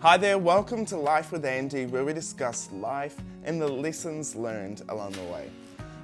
Hi there, welcome to Life with Andy, where we discuss life and the lessons learned along the way.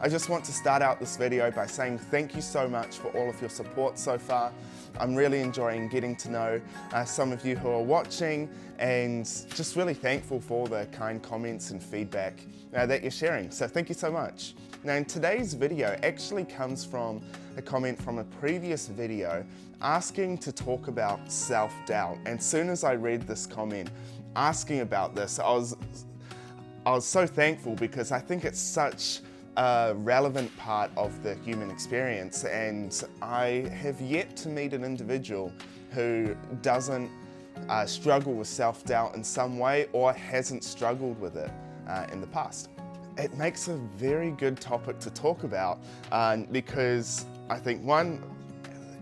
I just want to start out this video by saying thank you so much for all of your support so far. I'm really enjoying getting to know some of you who are watching, and just really thankful for all the kind comments and feedback that you're sharing. So thank you so much. Now, in today's video actually comes from a comment from a previous video asking to talk about self-doubt. And soon as I read this comment asking about this, I was so thankful, because I think it's such a relevant part of the human experience, and I have yet to meet an individual who doesn't struggle with self-doubt in some way, or hasn't struggled with it in the past. It makes a very good topic to talk about because I think, one,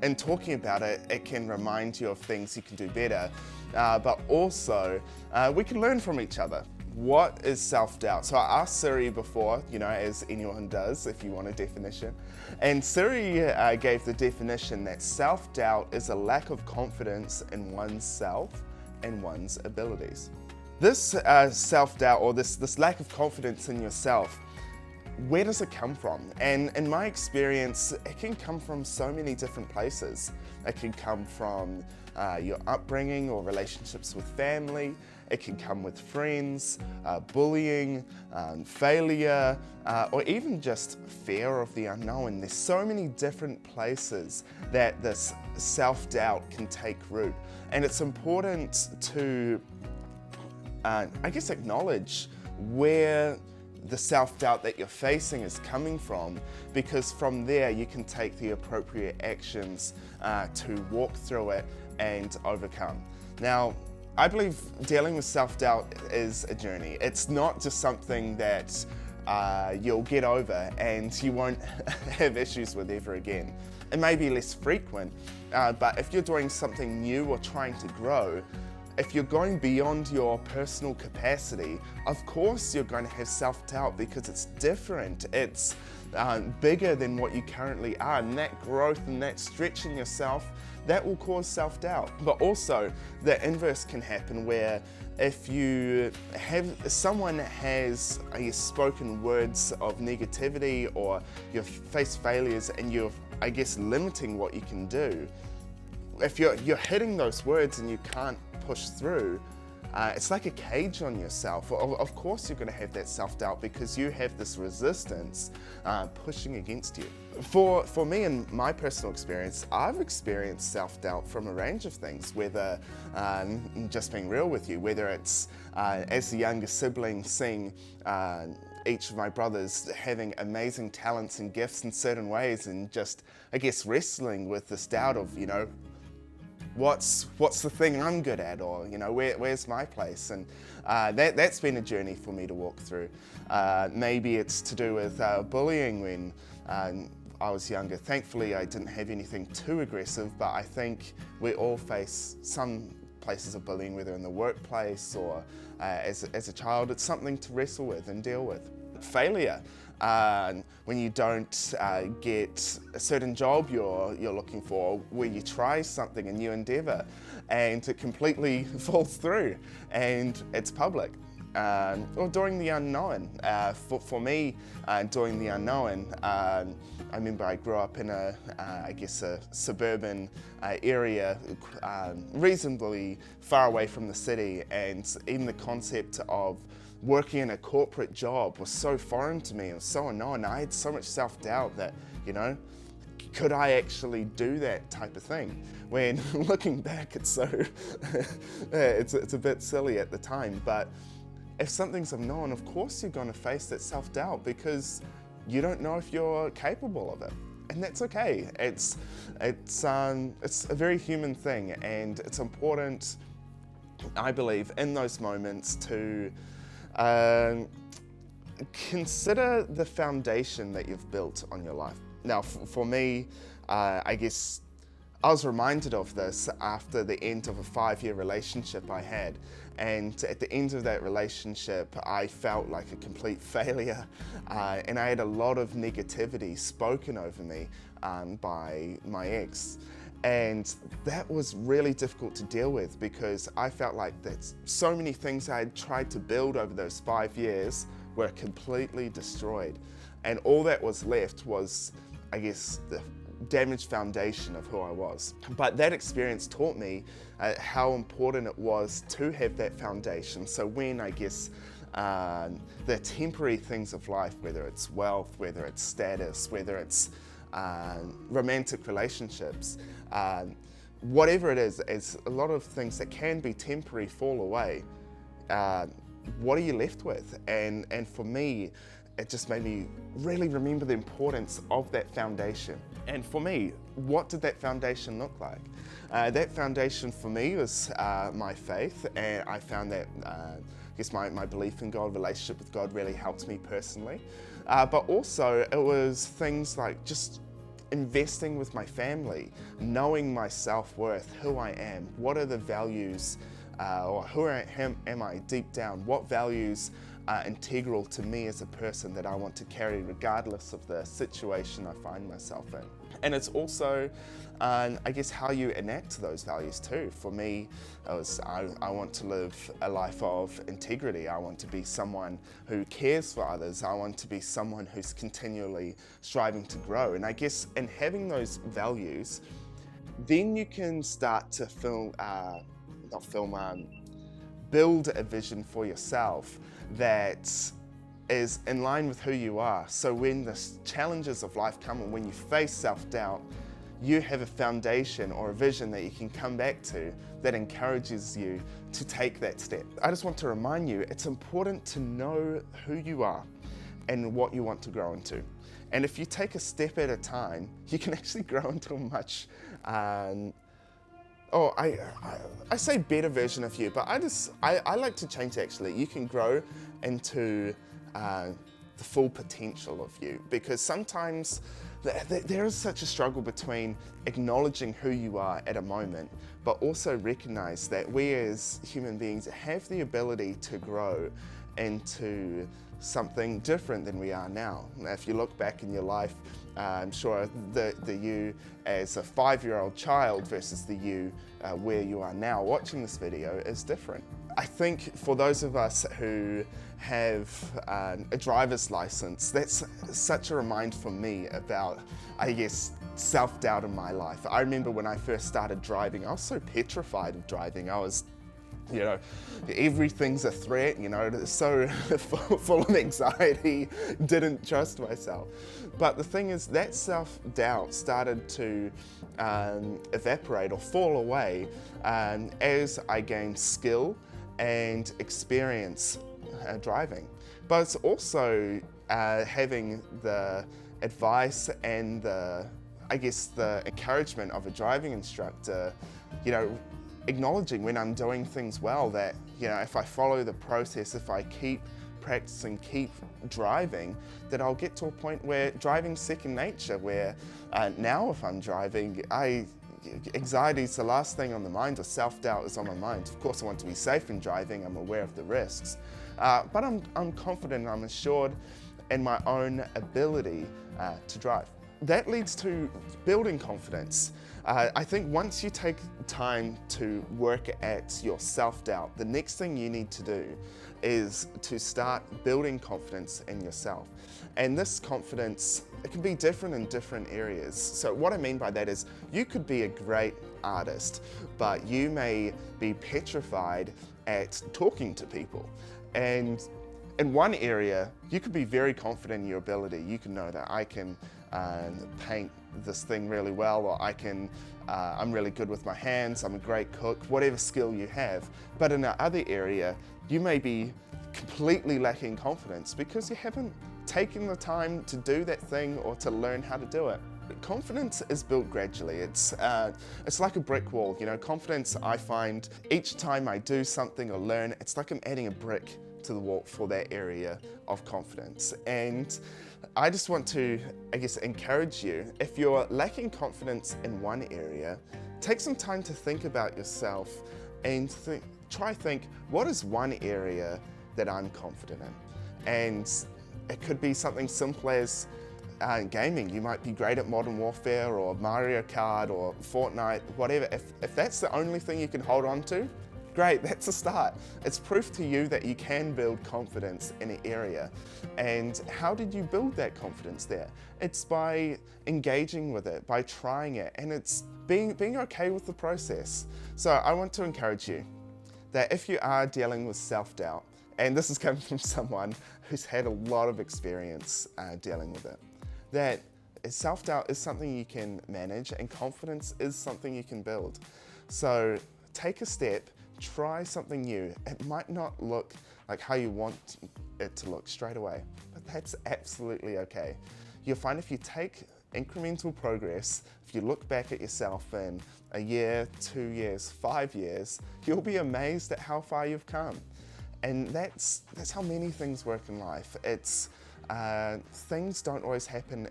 in talking about it, it can remind you of things you can do better, but also we can learn from each other. What is self-doubt? So I asked Siri before, as anyone does if you want a definition, and Siri gave the definition that self-doubt is a lack of confidence in oneself and one's abilities. This self-doubt, or this lack of confidence in yourself, where does it come from? And in my experience, it can come from so many different places. It can come from your upbringing or relationships with family. It can come with friends, bullying, failure, or even just fear of the unknown. There's so many different places that this self-doubt can take root. And it's important to, acknowledge where the self-doubt that you're facing is coming from, because from there you can take the appropriate actions to walk through it and overcome. Now, I believe dealing with self-doubt is a journey. It's not just something that you'll get over and you won't have issues with ever again. It may be less frequent, but if you're doing something new or trying to grow, if you're going beyond your personal capacity, of course you're going to have self-doubt, because it's different. It's bigger than what you currently are, and that growth and that stretching yourself, that will cause self-doubt. But also the inverse can happen, where if someone has spoken words of negativity, or you've faced failures and you're limiting what you can do, if you're hitting those words and you can't push through, it's like a cage on yourself. Of course you're going to have that self-doubt, because you have this resistance pushing against you. For me, in my personal experience, I've experienced self-doubt from a range of things, whether, just being real with you, whether it's as the younger sibling, seeing each of my brothers having amazing talents and gifts in certain ways, and just, wrestling with this doubt of, what's the thing I'm good at, or where's my place? And that's been a journey for me to walk through. Maybe it's to do with bullying when I was younger. Thankfully I didn't have anything too aggressive, but I think we all face some places of bullying, whether in the workplace or as a child. It's something to wrestle with and deal with. Failure. When you don't get a certain job you're looking for, where you try something, a new endeavor, and it completely falls through and it's public. Or doing the unknown. For me, doing the unknown, I remember I grew up in a suburban area, reasonably far away from the city, and even the concept of working in a corporate job was so foreign to me. It was so unknown. I had so much self-doubt that, could I actually do that type of thing? When looking back, it's so, it's a bit silly at the time. But if something's unknown, of course you're going to face that self-doubt, because you don't know if you're capable of it. And that's okay. It's a very human thing, and it's important, I believe, in those moments to consider the foundation that you've built on your life. Now, for me, I was reminded of this after the end of a 5-year relationship I had. And at the end of that relationship, I felt like a complete failure. And I had a lot of negativity spoken over me by my ex. And that was really difficult to deal with because I felt like that so many things I had tried to build over those 5 years were completely destroyed. And all that was left was, I guess, the damaged foundation of who I was. But that experience taught me how important it was to have that foundation. So when, I guess, the temporary things of life, whether it's wealth, whether it's status, whether it's romantic relationships, whatever it is, as a lot of things that can be temporary fall away, what are you left with? And for me, it just made me really remember the importance of that foundation. And for me, what did that foundation look like? That foundation for me was my faith, and I found that I guess my belief in God, relationship with God really helped me personally. But also it was things like just investing with my family, knowing my self-worth, who I am, what are the values, or who am I deep down, what values are integral to me as a person that I want to carry regardless of the situation I find myself in. And it's also, I guess, how you enact those values too. For me, I want to live a life of integrity. I want to be someone who cares for others. I want to be someone who's continually striving to grow. And I guess in having those values, then you can start to build a vision for yourself that is in line with who you are. So when the challenges of life come and when you face self-doubt, you have a foundation or a vision that you can come back to that encourages you to take that step. I just want to remind you, it's important to know who you are and what you want to grow into. And if you take a step at a time, you can actually grow into a much, I say better version of you, but I like to change actually. You can grow into the full potential of you, because sometimes there is such a struggle between acknowledging who you are at a moment, but also recognize that we as human beings have the ability to grow into something different than we are now. If you look back in your life, I'm sure the you as a 5-year-old child versus the you where you are now watching this video is different. I think for those of us who have a driver's license, that's such a reminder for me about, I guess, self-doubt in my life. I remember when I first started driving, I was so petrified of driving. I was, you know, everything's a threat, you know, so full of anxiety, didn't trust myself. But the thing is, that self-doubt started to evaporate or fall away as I gained skill and experience driving. But it's also having the advice and the encouragement of a driving instructor, you know, acknowledging when I'm doing things well, that, you know, if I follow the process, if I keep practicing, keep driving, that I'll get to a point where driving's second nature, where now if I'm driving, anxiety is the last thing on the mind, or self-doubt is on my mind. Of course I want to be safe in driving, I'm aware of the risks, but I'm confident, I'm assured in my own ability to drive. That leads to building confidence. I think once you take time to work at your self-doubt, the next thing you need to do is to start building confidence in yourself. And this confidence, it can be different in different areas. So what I mean by that is, you could be a great artist, but you may be petrified at talking to people. And in one area, you could be very confident in your ability. You can know that I can paint this thing really well, or I'm really good with my hands, I'm a great cook, whatever skill you have. But in the other area, you may be completely lacking confidence because you haven't taken the time to do that thing or to learn how to do it. Confidence is built gradually. It's like a brick wall. You know, confidence, I find each time I do something or learn, it's like I'm adding a brick to the wall for that area of confidence. And I just want to, I guess, encourage you, if you're lacking confidence in one area, take some time to think about yourself and try think, what is one area that I'm confident in? And it could be something simple as gaming. You might be great at Modern Warfare or Mario Kart or Fortnite, whatever. If that's the only thing you can hold on to, great, that's a start. It's proof to you that you can build confidence in an area. And how did you build that confidence there? It's by engaging with it, by trying it, and it's being okay with the process. So I want to encourage you that if you are dealing with self-doubt, and this is coming from someone who's had a lot of experience dealing with it, that self-doubt is something you can manage and confidence is something you can build. So take a step, try something new. It might not look like how you want it to look straight away, but that's absolutely okay. You'll find if you take incremental progress, if you look back at yourself in a year, 2 years, 5 years, you'll be amazed at how far you've come. And that's how many things work in life. It's things don't always happen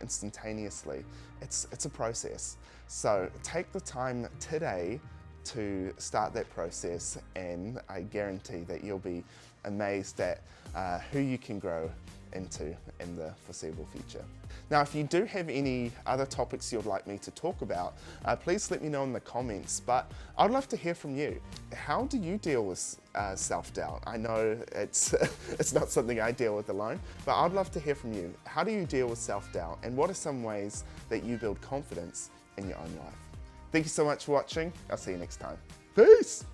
instantaneously. It's a process. So take the time today to start that process, and I guarantee that you'll be amazed at who you can grow into in the foreseeable future. Now, if you do have any other topics you'd like me to talk about, please let me know in the comments, but I'd love to hear from you. How do you deal with self-doubt? I know it's not something I deal with alone, but I'd love to hear from you. How do you deal with self-doubt, and what are some ways that you build confidence in your own life? Thank you so much for watching. I'll see you next time. Peace!